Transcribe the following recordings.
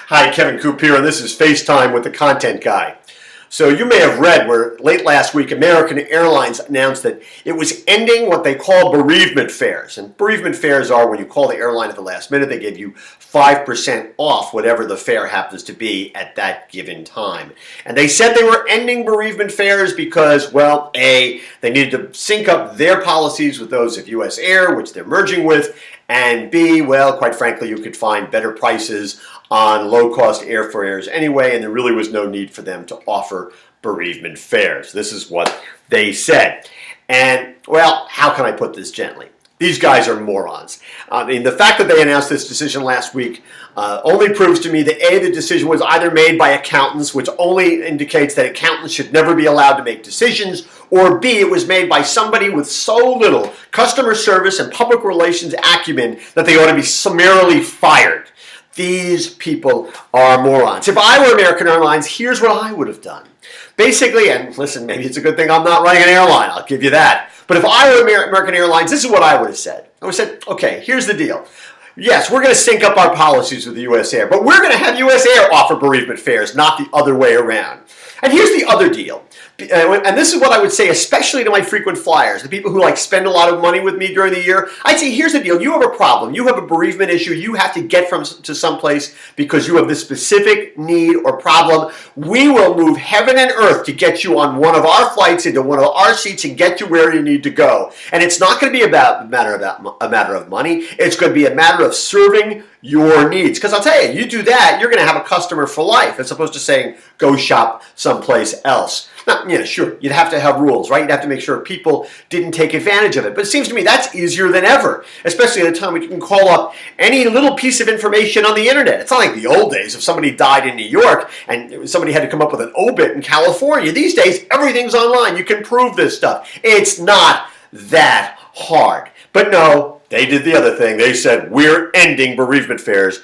Hi, Kevin Coop here, and this is FaceTime with the Content Guy. So you may have read where late last week American Airlines announced that it was ending what they call bereavement fares. And bereavement fares are when you call the airline at the last minute, they give you 5% off whatever the fare happens to be at that given time. And they said they were ending bereavement fares because, well, A, they needed to sync up their policies with those of US Air, which they're merging with, and B, well, quite frankly, you could find better prices on low-cost airfares anyway, and there really was no need for them to offer bereavement fares. This is what they said. And, well, how can I put this gently? These guys are morons. I mean, the fact that they announced this decision last week only proves to me that A, the decision was either made by accountants, which only indicates that accountants should never be allowed to make decisions, or B, it was made by somebody with so little customer service and public relations acumen that they ought to be summarily fired. These people are morons. If I were American Airlines, here's what I would have done. Basically, and listen, maybe it's a good thing I'm not running an airline, I'll give you that. But if I were American Airlines, this is what I would have said. I would have said, okay, here's the deal. Yes, we're going to sync up our policies with the US Air, but we're going to have US Air offer bereavement fares, not the other way around. And here's the other deal. And this is what I would say, especially to my frequent flyers, the people who spend a lot of money with me during the year. I'd say, here's the deal. You have a problem. You have a bereavement issue. You have to get to someplace because you have this specific need or problem. We will move heaven and earth to get you on one of our flights into one of our seats and get you where you need to go. And it's not going to be a matter of money. It's going to be a matter of serving your needs. Because I'll tell you, you do that, you're going to have a customer for life as opposed to saying, go shop someplace else. Now, yeah, sure, you'd have to have rules, right? You'd have to make sure people didn't take advantage of it. But it seems to me that's easier than ever, especially at a time when you can call up any little piece of information on the internet. It's not like the old days if somebody died in New York and somebody had to come up with an obit in California. These days, everything's online. You can prove this stuff. It's not that hard. But no, they did the other thing. They said, we're ending bereavement fares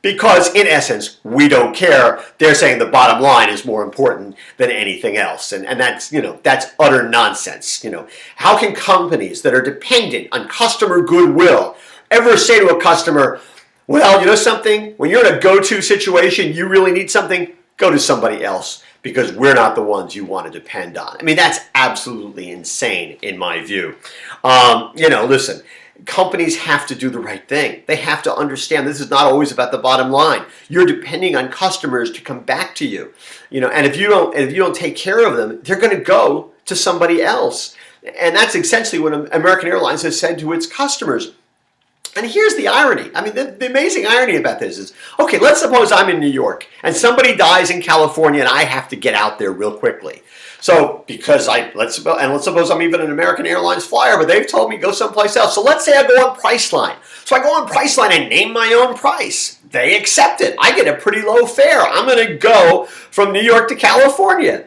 because, in essence, we don't care. They're saying the bottom line is more important than anything else. And that's, that's utter nonsense. How can companies that are dependent on customer goodwill ever say to a customer, well, you know something? When you're in a go-to situation, you really need something, go to somebody else because we're not the ones you want to depend on. I mean, that's absolutely insane in my view. Listen, companies have to do the right thing. They have to understand this is not always about the bottom line. You're depending on customers to come back to you. And if you don't take care of them, they're going to go to somebody else. And that's essentially what American Airlines has said to its customers. And here's the irony. I mean, the amazing irony about this is, okay, let's suppose I'm in New York and somebody dies in California and I have to get out there real quickly. So because let's suppose I'm even an American Airlines flyer, but they've told me go someplace else. So let's say I go on Priceline. So I go on Priceline and name my own price. They accept it. I get a pretty low fare. I'm going to go from New York to California.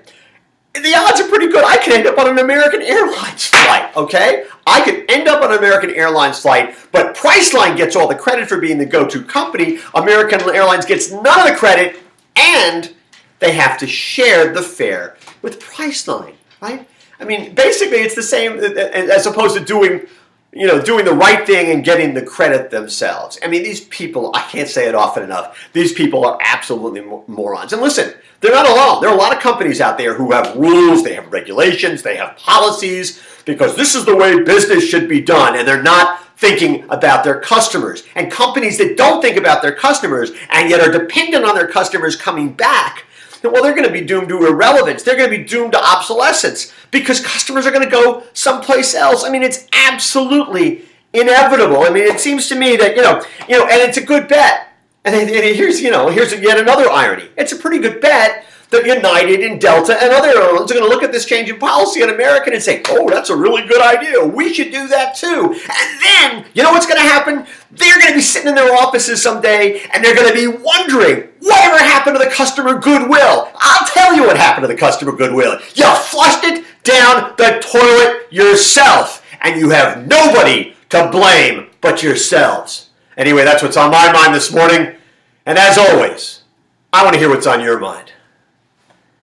The odds are pretty good. I could end up on an American Airlines flight, okay? I could end up on an American Airlines flight, but Priceline gets all the credit for being the go-to company. American Airlines gets none of the credit, and they have to share the fare with Priceline, right? I mean, basically it's the same as opposed to doing the right thing and getting the credit themselves. I mean, these people, I can't say it often enough, these people are absolutely morons. And listen, they're not alone. There are a lot of companies out there who have rules, they have regulations, they have policies, because this is the way business should be done, and they're not thinking about their customers. And companies that don't think about their customers and yet are dependent on their customers coming back, well, they're going to be doomed to irrelevance. They're going to be doomed to obsolescence because customers are going to go someplace else. I mean, it's absolutely inevitable. I mean, it seems to me that, and it's a good bet. And here's yet another irony. It's a pretty good bet that United and Delta and other airlines are going to look at this change in policy on American and say, oh, that's a really good idea. We should do that too. And then, you know what's going to happen? They're going to be sitting in their offices someday and they're going to be wondering, whatever happened to the customer goodwill? I'll tell you what happened to the customer goodwill. You flushed it down the toilet yourself and you have nobody to blame but yourselves. Anyway, that's what's on my mind this morning. And as always, I want to hear what's on your mind.